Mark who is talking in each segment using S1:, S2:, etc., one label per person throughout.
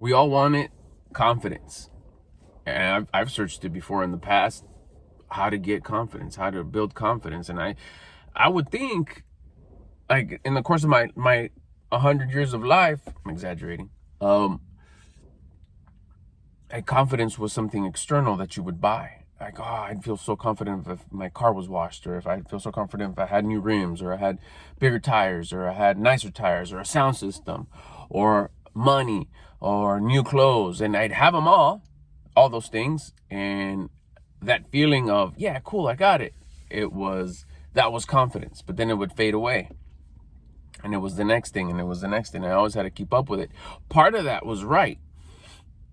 S1: We all wanted confidence. And I've searched it before in the past, how to get confidence, how to build confidence. And I would think, like, in the course of my 100 years of life, I'm exaggerating, like, confidence was something external that you would buy. Like, oh, I'd feel so confident if my car was washed, or if I'd feel so confident if I had new rims, or I had bigger tires, or I had nicer tires, or a sound system, or money, or new clothes. And I'd have them all those things. And that feeling of, yeah, cool, I got it. That was confidence. But then it would fade away. And it was the next thing, and it was the next thing. I always had to keep up with it. Part of that was right.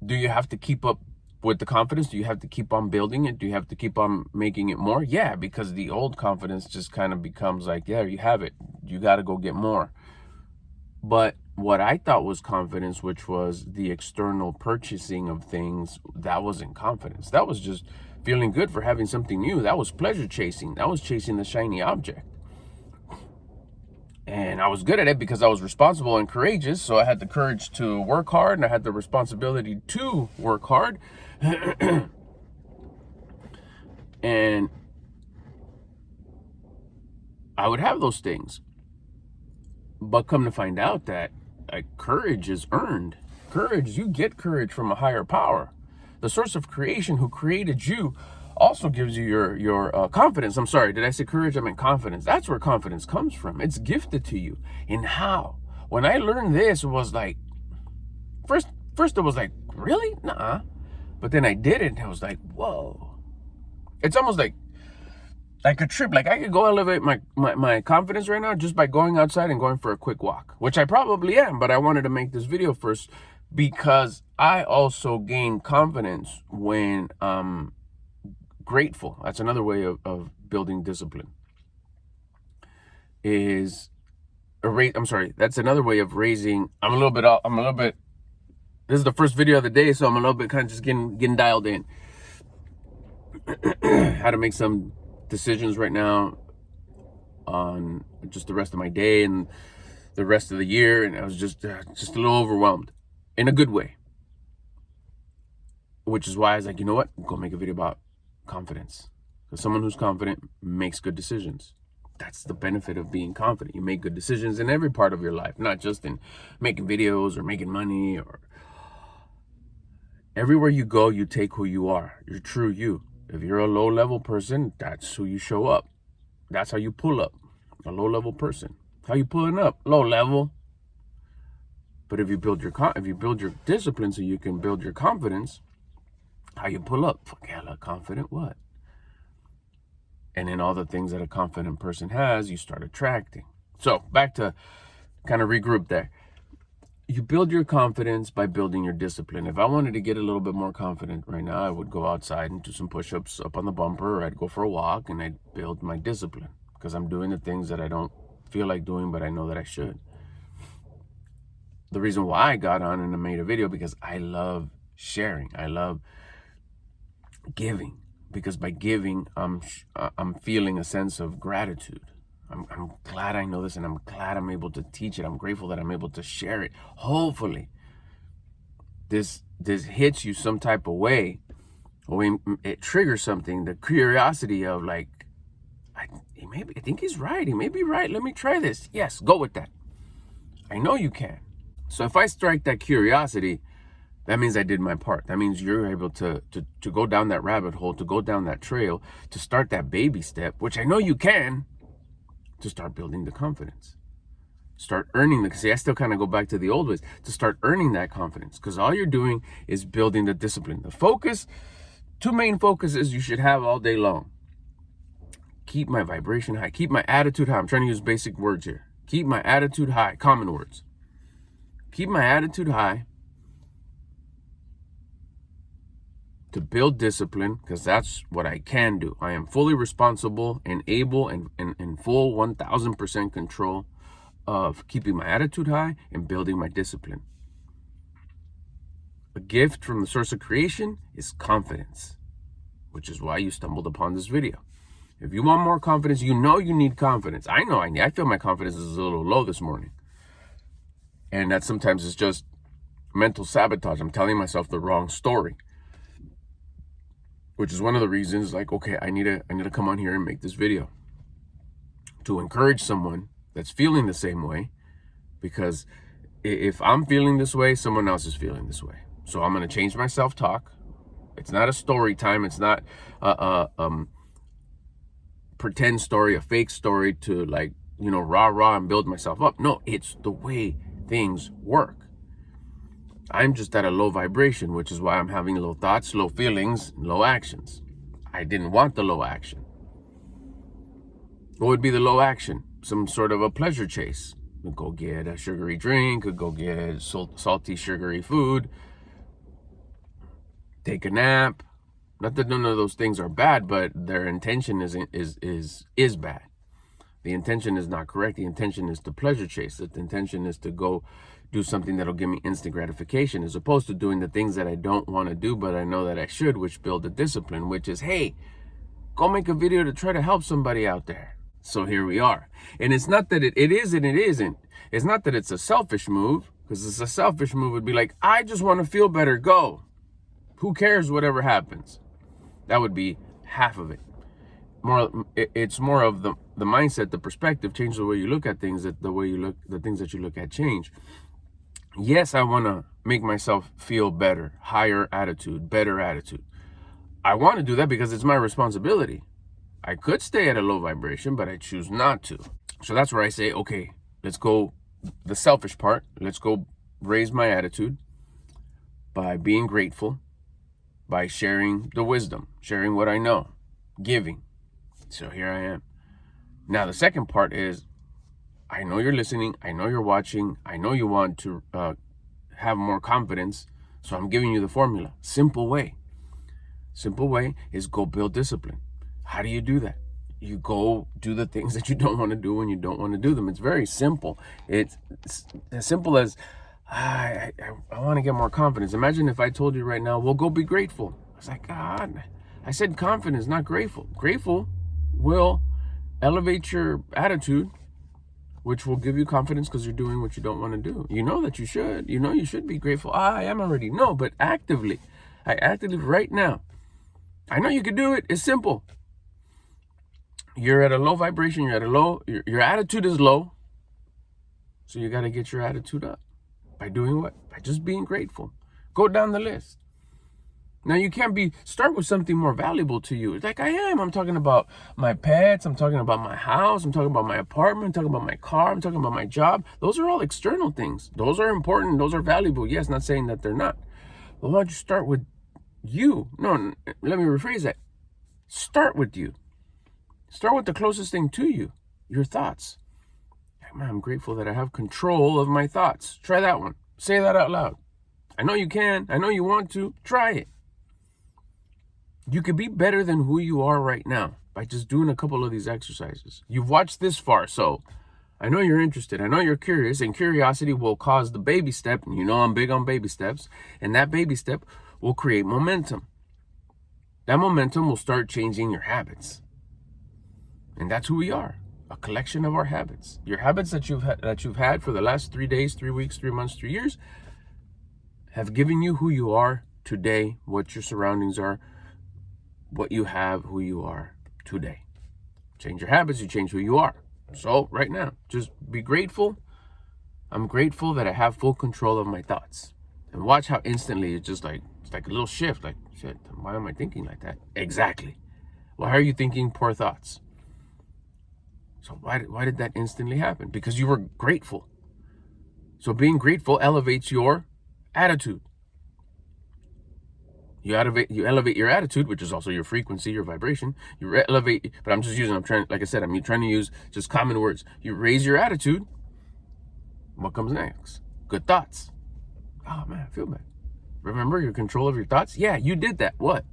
S1: Do you have to keep up with the confidence? Do you have to keep on building it? Do you have to keep on making it more? Yeah, because the old confidence just kind of becomes like, yeah, you have it. You got to go get more. But what I thought was confidence, which was the external purchasing of things, that wasn't confidence. That was just feeling good for having something new. That was pleasure chasing. That was chasing the shiny object. And I was good at it because I was responsible and courageous. So I had the courage to work hard, and I had the responsibility to work hard. And I would have those things. But come to find out that, like, courage is earned. Courage, you get courage from a higher power. The source of creation who created you also gives you your confidence. I'm sorry, did I say courage? I meant confidence. That's where confidence comes from. It's gifted to you. And how? When I learned this, it was like, first it was like, really? Nuh-uh. But then I did it, and I was like, whoa. It's almost like a trip. Like, I could go elevate my confidence right now just by going outside and going for a quick walk, which I probably am, but I wanted to make this video first because I also gain confidence when grateful. That's another way of building discipline. That's another way of raising. This is the first video of the day, so I'm a little bit kind of just getting dialed in. How to make some decisions right now on just the rest of my day and the rest of the year, and I was just a little overwhelmed in a good way, which is why I was like, you know what, go make a video about confidence, because someone who's confident makes good decisions. That's the benefit of being confident. You make good decisions in every part of your life, not just in making videos or making money. Or everywhere you go, you take who you are, your true you. If you're a low-level person, that's who you show up. That's how you pull up, a low-level person. How you pulling up? Low level. But if you build your discipline so you can build your confidence, how you pull up? Fuck, hella confident what? And then all the things that a confident person has, you start attracting. So back to kind of regroup there. You build your confidence by building your discipline. If I wanted to get a little bit more confident right now, I would go outside and do some push-ups up on the bumper, or I'd go for a walk, and I'd build my discipline because I'm doing the things that I don't feel like doing, but I know that I should. The reason why I got on and I made a video, because I love sharing. I love giving, because by giving, I'm feeling a sense of gratitude. I'm glad I know this, and I'm glad I'm able to teach it. I'm grateful that I'm able to share it. Hopefully, this hits you some type of way, or it triggers something, the curiosity of, like, I think he's right. He may be right. Let me try this. Yes, go with that. I know you can. So if I strike that curiosity, that means I did my part. That means you're able to go down that rabbit hole, to go down that trail, to start that baby step, which I know you can, to start building the confidence. Start earning see, I still kind of go back to the old ways, to start earning that confidence, because all you're doing is building the discipline. The focus, two main focuses you should have all day long. Keep my vibration high. Keep my attitude high. I'm trying to use basic words here. Keep my attitude high. Common words. Keep my attitude high to build discipline, because that's what I can do. I am fully responsible and able and in full 1000% control of keeping my attitude high and building my discipline. A gift from the source of creation is confidence, which is why you stumbled upon this video. If you want more confidence, you know you need confidence. I know I feel my confidence is a little low this morning. And that sometimes is just mental sabotage. I'm telling myself the wrong story, which is one of the reasons, like, okay, I need to come on here and make this video to encourage someone that's feeling the same way, because if I'm feeling this way, someone else is feeling this way. So I'm going to change my self-talk. It's not a story time. It's not a pretend story, a fake story to, like, rah and build myself up. No, it's the way things work. I'm just at a low vibration, which is why I'm having low thoughts, low feelings, low actions. I didn't want the low action. What would be the low action? Some sort of a pleasure chase. Could go get a sugary drink, could go get salty, sugary food, take a nap. Not that none of those things are bad, but their intention is bad. The intention is not correct. The intention is to pleasure chase. The intention is to go do something that'll give me instant gratification, as opposed to doing the things that I don't want to do, but I know that I should, which build a discipline, which is, hey, go make a video to try to help somebody out there. So here we are. And it's not that it is and it isn't. It's not that it's a selfish move, because it's a selfish move would be like, I just want to feel better, go. Who cares whatever happens? That would be half of it. It's more of the mindset, the perspective, change the way you look at things, that the things that you look at change. Yes, I want to make myself feel better, higher attitude, better attitude. I want to do that because it's my responsibility. I could stay at a low vibration, but I choose not to. So that's where I say, okay, let's go the selfish part. Let's go raise my attitude by being grateful, by sharing the wisdom, sharing what I know, giving. So here I am. Now, the second part is, I know you're listening. I know you're watching. I know you want to have more confidence. So I'm giving you the formula. Simple way. Simple way is go build discipline. How do you do that? You go do the things that you don't want to do when you don't want to do them. It's very simple. It's as simple as, I want to get more confidence. Imagine if I told you right now, well, go be grateful. I was like, God, I said confidence, not grateful. Grateful will elevate your attitude, which will give you confidence because you're doing what you don't want to do. You know that you should. You know you should be grateful. I am already. No, but actively. I actively right now. I know you can do it. It's simple. You're at a low vibration. You're at a low. Your attitude is low. So you got to get your attitude up. By doing what? By just being grateful. Go down the list. Now, you can't start with something more valuable to you. It's like I am. I'm talking about my pets. I'm talking about my house. I'm talking about my apartment. I'm talking about my car. I'm talking about my job. Those are all external things. Those are important. Those are valuable. Yes, not saying that they're not. But why don't you start with you? No, let me rephrase that. Start with you. Start with the closest thing to you, your thoughts. Man, I'm grateful that I have control of my thoughts. Try that one. Say that out loud. I know you can. I know you want to. Try it. You could be better than who you are right now by just doing a couple of these exercises. You've watched this far, so I know you're interested. I know you're curious, and curiosity will cause the baby step. And you know I'm big on baby steps. And that baby step will create momentum. That momentum will start changing your habits. And that's who we are. A collection of our habits. Your habits that you've had for the last 3 days, 3 weeks, 3 months, 3 years have given you who you are today, what your surroundings are, what you have, who you are today. Change your habits, you change who you are. So right now, just be grateful. I'm grateful that I have full control of my thoughts. And watch how instantly it's like a little shift. Like, shit, why am I thinking like that? Exactly. Why are you thinking poor thoughts? So why did that instantly happen? Because you were grateful. So being grateful elevates your attitude. You elevate your attitude, which is also your frequency, your vibration. You elevate, but I'm trying to use just common words. You raise your attitude. What comes next? Good thoughts. Oh man, I feel bad. Remember your control of your thoughts? Yeah, you did that. What?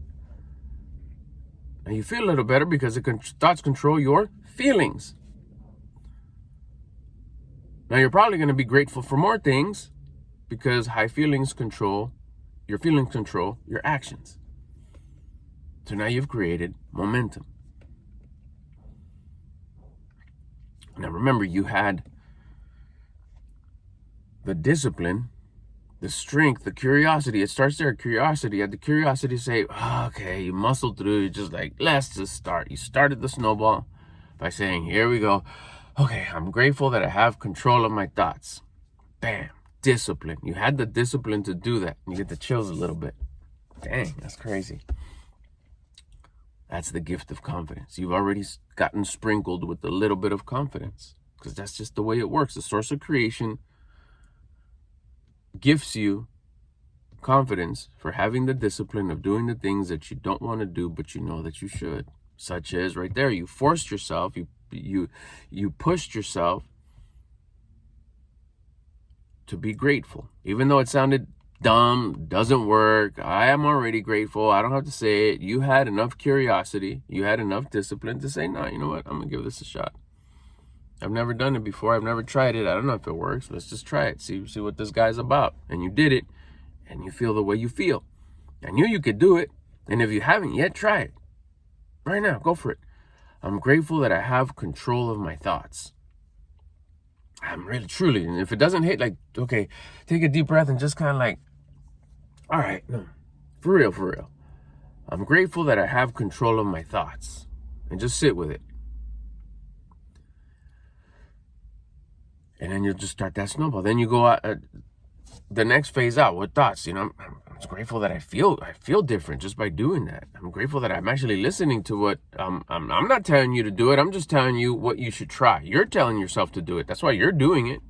S1: And you feel a little better because thoughts control your feelings. Now you're probably going to be grateful for more things because your feelings control your actions. So now you've created momentum. Now remember, you had the discipline the strength, the curiosity, it starts there, curiosity. At the curiosity say, okay, you muscle through, you're just like, let's just start. You started the snowball by saying, here we go. Okay, I'm grateful that I have control of my thoughts. Bam, discipline. You had the discipline to do that. You get the chills a little bit. Dang, that's crazy. That's the gift of confidence. You've already gotten sprinkled with a little bit of confidence, because that's just the way it works. The source of creation gifts you confidence for having the discipline of doing the things that you don't want to do, but you know that you should. Such as right there, you forced yourself, you pushed yourself to be grateful. Even though it sounded dumb, doesn't work, I am already grateful, I don't have to say it. You had enough curiosity, you had enough discipline to say, no, you know what, I'm gonna give this a shot. I've never done it before. I've never tried it. I don't know if it works. Let's just try it. See what this guy's about. And you did it, and you feel the way you feel. I knew you could do it. And if you haven't yet, try it. Right now, go for it. I'm grateful that I have control of my thoughts. I'm really, truly. And if it doesn't hit, like, okay, take a deep breath and just kind of like, all right, no, for real. I'm grateful that I have control of my thoughts. And just sit with it. And then you'll just start that snowball. Then you go out, the next phase out with thoughts. You know, I'm just grateful that I feel different just by doing that. I'm grateful that I'm actually listening to what, I'm not telling you to do it. I'm just telling you what you should try. You're telling yourself to do it. That's why you're doing it.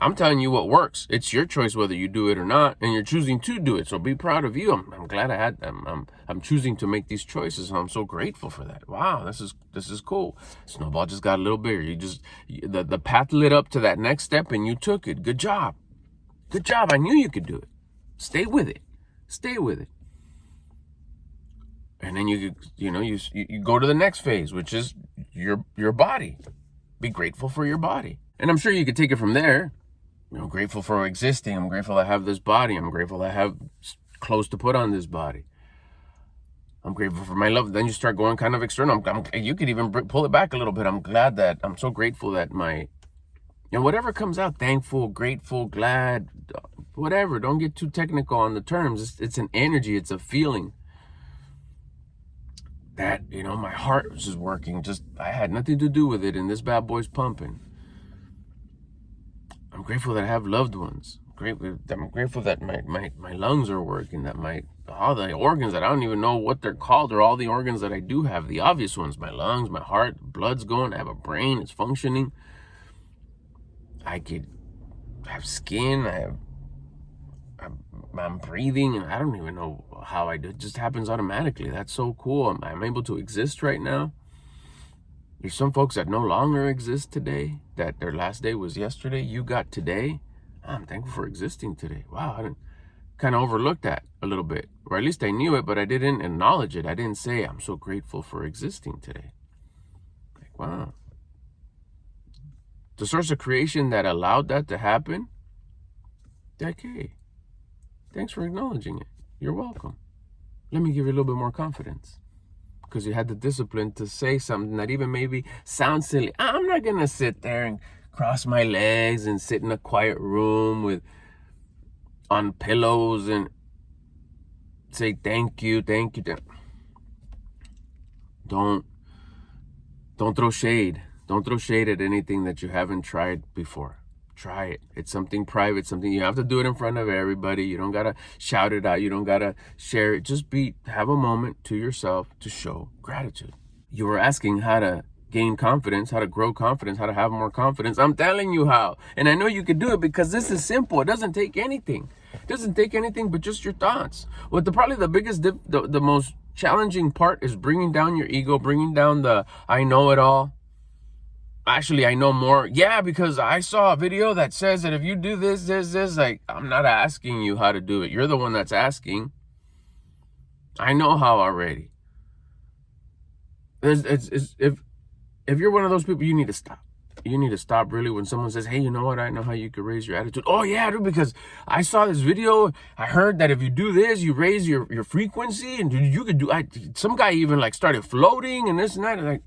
S1: I'm telling you what works. It's your choice whether you do it or not, and you're choosing to do it. So be proud of you. I'm glad I'm choosing to make these choices. And I'm so grateful for that. Wow, this is cool. Snowball just got a little bigger. The path lit up to that next step, and you took it. Good job. Good job. I knew you could do it. Stay with it. Stay with it. And then you go to the next phase, which is your body. Be grateful for your body. And I'm sure you could take it from there. I'm grateful for existing. I'm grateful I have this body. I'm grateful I have clothes to put on this body. I'm grateful for my love. Then you start going kind of external. You could even pull it back a little bit. I'm so grateful that whatever comes out, thankful, grateful, glad, whatever. Don't get too technical on the terms. It's an energy. It's a feeling that, my heart was just working. I had nothing to do with it, and this bad boy's pumping. I'm grateful that I have loved ones. I'm grateful that my lungs are working, that all the organs that I don't even know what they're called, or all the organs that I do have, the obvious ones, my lungs, my heart, blood's going, I have a brain, it's functioning. I could have skin, I'm breathing, and I don't even know how I do it. It just happens automatically. That's so cool. I'm able to exist right now. There's some folks that no longer exist today, that their last day was yesterday. You got today. I'm thankful for existing today. Wow, I didn't kind of overlooked that a little bit. Or at least I knew it, but I didn't acknowledge it. I didn't say, I'm so grateful for existing today. Like, wow. The source of creation that allowed that to happen, okay. Thanks for acknowledging it. You're welcome. Let me give you a little bit more confidence. Because you had the discipline to say something that even maybe sounds silly. I'm not going to sit there and cross my legs and sit in a quiet room on pillows and say thank you. Don't throw shade. Don't throw shade at anything that you haven't tried before. Try it. It's something private, something you have to do it in front of everybody. You don't gotta shout it out. You don't gotta share it. Just have a moment to yourself to show gratitude. You were asking how to gain confidence, how to grow confidence, how to have more confidence. I'm telling you how. And I know you could do it because this is simple. It doesn't take anything. It doesn't take anything but just your thoughts. Probably the biggest, the most challenging part is bringing down your ego, bringing down the I know it all. Actually, I know more. Yeah, because I saw a video that says that if you do this, like, I'm not asking you how to do it. You're the one that's asking. I know how already. If you're one of those people, you need to stop. You need to stop really when someone says, hey, you know what? I know how you can raise your attitude. Oh, yeah, dude, because I saw this video. I heard that if you do this, you raise your frequency. And you could do, some guy even like started floating and this and that. And like,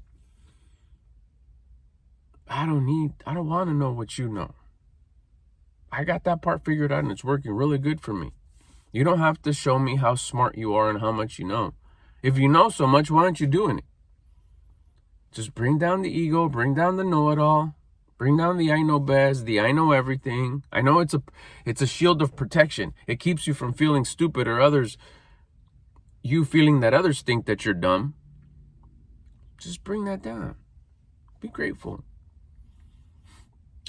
S1: I don't want to know what you know. I got that part figured out and it's working really good for me. You don't have to show me how smart you are and how much you know. If you know so much, why aren't you doing it? Just bring down the ego, bring down the know-it-all, bring down the I know best, the I know everything. I know it's a shield of protection. It keeps you from feeling stupid or you feeling that others think that you're dumb. Just bring that down. Be grateful.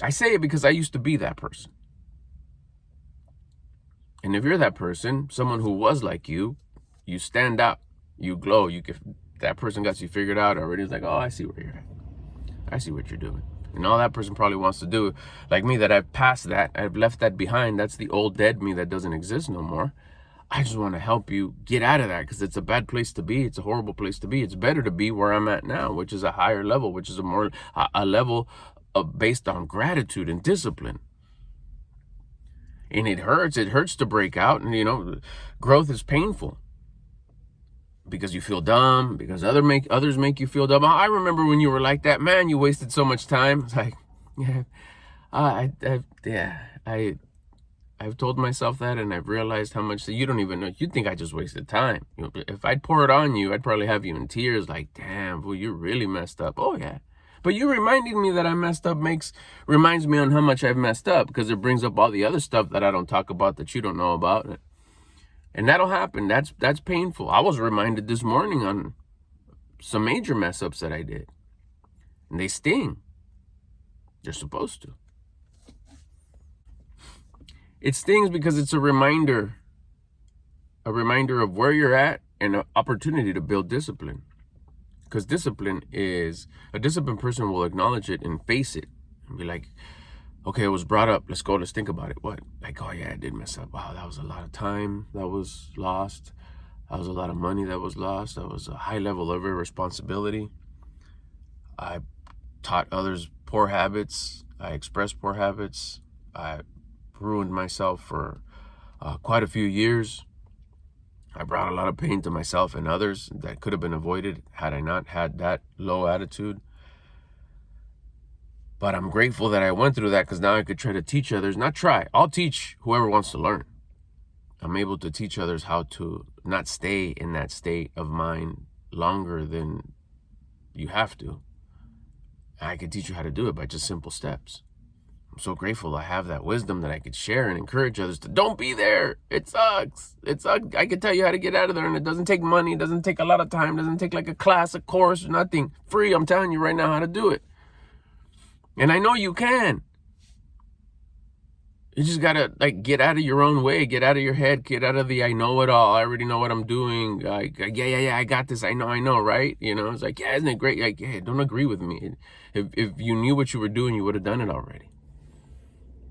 S1: I say it because I used to be that person. And if you're that person, someone who was like you stand out, you glow, that person got you figured out already. It's like, oh, I see where you're at. I see what you're doing. And all that person probably wants to do, like me, that I've passed that, I've left that behind. That's the old dead me that doesn't exist no more. I just want to help you get out of that because it's a bad place to be. It's a horrible place to be. It's better to be where I'm at now, which is a higher level, which is a level based on gratitude and discipline. And it hurts to break out. And growth is painful because you feel dumb, because others make you feel dumb. I remember when you were like that, man, you wasted so much time. It's like, I've told myself that, and I've realized how much that you don't even know. You think I just wasted time. If I'd pour it on you, I'd probably have you in tears like, damn, well, you really messed up. Oh yeah. But you reminding me that I messed up reminds me on how much I've messed up, because it brings up all the other stuff that I don't talk about, that you don't know about. And that'll happen. That's painful. I was reminded this morning on some major mess ups that I did. And they sting. They're supposed to. It stings because it's a reminder of where you're at and an opportunity to build discipline. Because a disciplined person will acknowledge it and face it and be like, okay, it was brought up. Let's think about it. What? Like, oh yeah, I did mess up. Wow, that was a lot of time that was lost. That was a lot of money that was lost. That was a high level of irresponsibility. I taught others poor habits. I expressed poor habits. I ruined myself for quite a few years. I brought a lot of pain to myself and others that could have been avoided had I not had that low attitude. But I'm grateful that I went through that, because now I could try to teach others. I'll teach whoever wants to learn. I'm able to teach others how to not stay in that state of mind longer than you have to. I could teach you how to do it by just simple steps. I'm so grateful I have that wisdom that I could share and encourage others to don't be there. It sucks. I can tell you how to get out of there, and it doesn't take money. It doesn't take a lot of time. It doesn't take like a class, a course, nothing. Free. I'm telling you right now how to do it. And I know you can. You just gotta get out of your own way, get out of your head, get out of the I know it all. I already know what I'm doing. Yeah, I got this. I know, right? It's like, yeah, isn't it great? Like, yeah, don't agree with me. If you knew what you were doing, you would have done it already.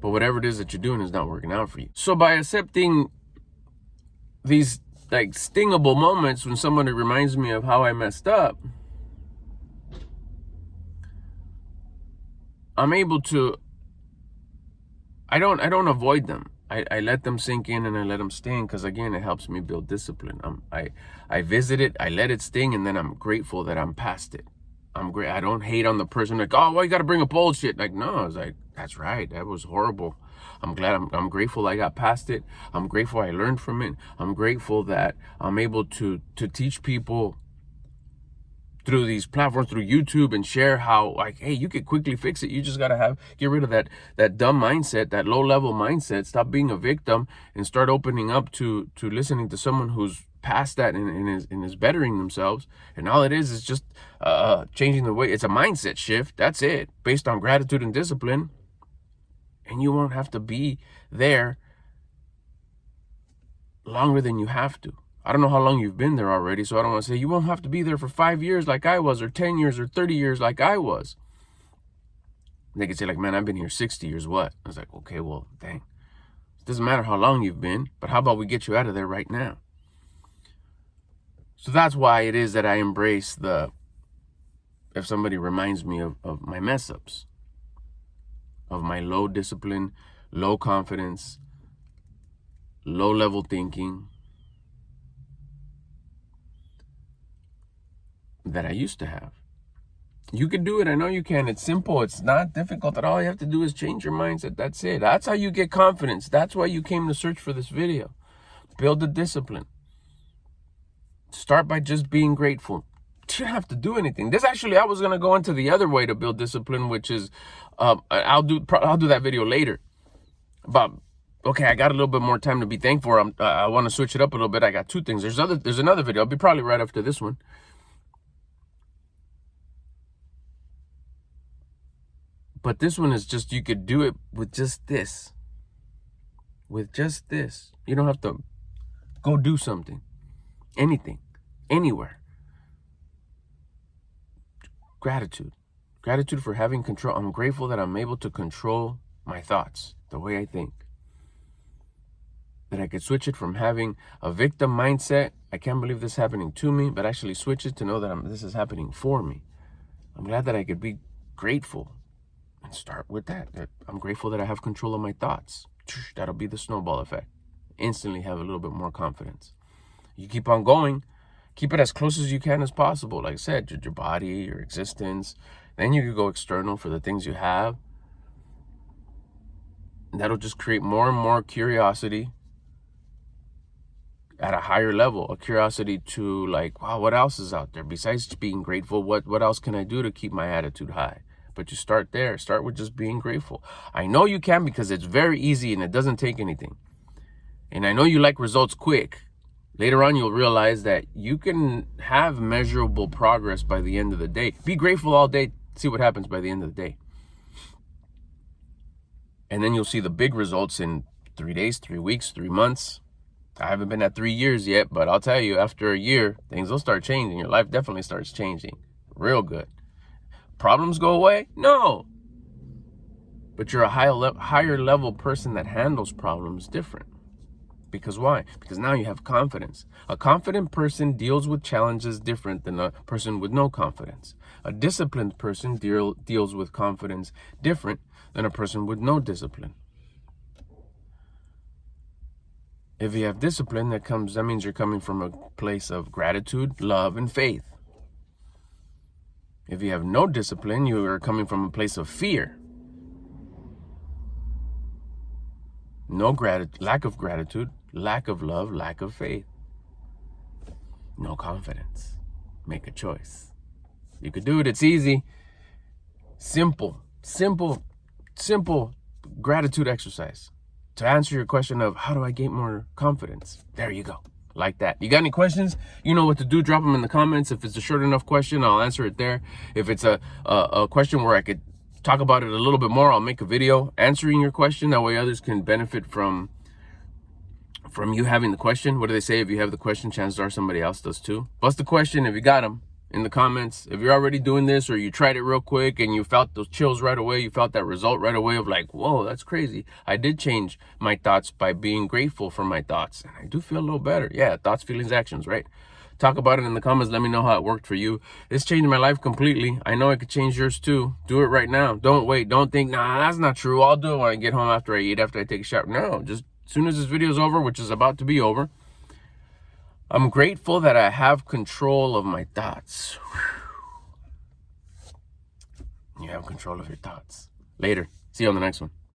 S1: But whatever it is that you're doing is not working out for you. So by accepting these stingable moments when somebody reminds me of how I messed up, I'm able to, I don't avoid them. I let them sink in and I let them sting, because again, it helps me build discipline. I visit it, I let it sting, and then I'm grateful that I'm past it. I don't hate on the person like, oh, why you got to bring up bullshit? Like, no, I was like, that's right, that was horrible. I'm grateful I got past it. I'm grateful I learned from it. I'm grateful that I'm able to teach people through these platforms, through YouTube, and share how, hey, you could quickly fix it. You just got to get rid of that dumb mindset, that low level mindset. Stop being a victim and start opening up to listening to someone who's past that and is bettering themselves. And all it is just changing the way. It's a mindset shift. That's it, based on gratitude and discipline. And you won't have to be there longer than you have to. I don't know how long you've been there already, so I don't want to say you won't have to be there for 5 years like I was, or 10 years, or 30 years like I was. And they could say like, man, I've been here 60 years, what? I was like, okay, well, dang. It doesn't matter how long you've been, but how about we get you out of there right now? So that's why it is that I embrace if somebody reminds me of my mess ups, of my low discipline, low confidence, low level thinking that I used to have. You can do it. I know you can. It's simple. It's not difficult at all. You have to do is change your mindset. That's it. That's how you get confidence. That's why you came to search for this video. Build the discipline. Start by just being grateful. You don't have to do anything. This actually, I was gonna go into the other way to build discipline, which is, I'll do that video later. But okay, I got a little bit more time to be thankful. I want to switch it up a little bit. I got two things. There's another video. I'll be probably right after this one. But this one is just, you could do it with just this. With just this. You don't have to go do something. Anything. Anywhere. Gratitude. Gratitude for having control. I'm grateful that I'm able to control my thoughts, the way I think. That I could switch it from having a victim mindset, I can't believe this is happening to me, but actually switch it to know that this is happening for me. I'm glad that I could be grateful. And start with that I'm grateful that I have control of my thoughts. That'll be the snowball effect. Instantly have a little bit more confidence. You keep on going. Keep it as close as you can as possible. Like I said, your body, your existence. Then you can go external for the things you have. And that'll just create more and more curiosity at a higher level. A curiosity to like, wow, what else is out there? Besides being grateful, what else can I do to keep my attitude high? But you start there. Start with just being grateful. I know you can because it's very easy and it doesn't take anything. And I know you like results quick. Later on, you'll realize that you can have measurable progress by the end of the day. Be grateful all day. See what happens by the end of the day. And then you'll see the big results in 3 days, 3 weeks, 3 months. I haven't been at 3 years yet, but I'll tell you, after a year, things will start changing. Your life definitely starts changing. Real good. Problems go away? No. But you're a higher level person that handles problems different. Because why? Because now you have confidence. A confident person deals with challenges different than a person with no confidence. A disciplined person deals with confidence different than a person with no discipline. If you have discipline, that means you're coming from a place of gratitude, love, and faith. If you have no discipline, you are coming from a place of fear. Lack of gratitude, lack of love, lack of faith. No confidence. Make a choice. You could do it. It's easy. Simple gratitude exercise. To answer your question of how do I gain more confidence? There you go. Like that. You got any questions? You know what to do. Drop them in the comments. If it's a short enough question, I'll answer it there. If it's a question where I could talk about it a little bit more, I'll make a video answering your question. That way others can benefit from you having the question. What do they say? If you have the question, chances are somebody else does too. Bust the question if you got them in the comments. If you're already doing this or you tried it real quick and you felt those chills right away, you felt that result right away of like, whoa, that's crazy. I did change my thoughts by being grateful for my thoughts. And I do feel a little better. Yeah, thoughts, feelings, actions, right? Talk about it in the comments. Let me know how it worked for you. It's changed my life completely. I know it could change yours too. Do it right now. Don't wait. Don't think, nah, that's not true. I'll do it when I get home after I eat, after I take a shower. No, just as soon as this video is over, which is about to be over, I'm grateful that I have control of my thoughts. You have control of your thoughts. Later. See you on the next one.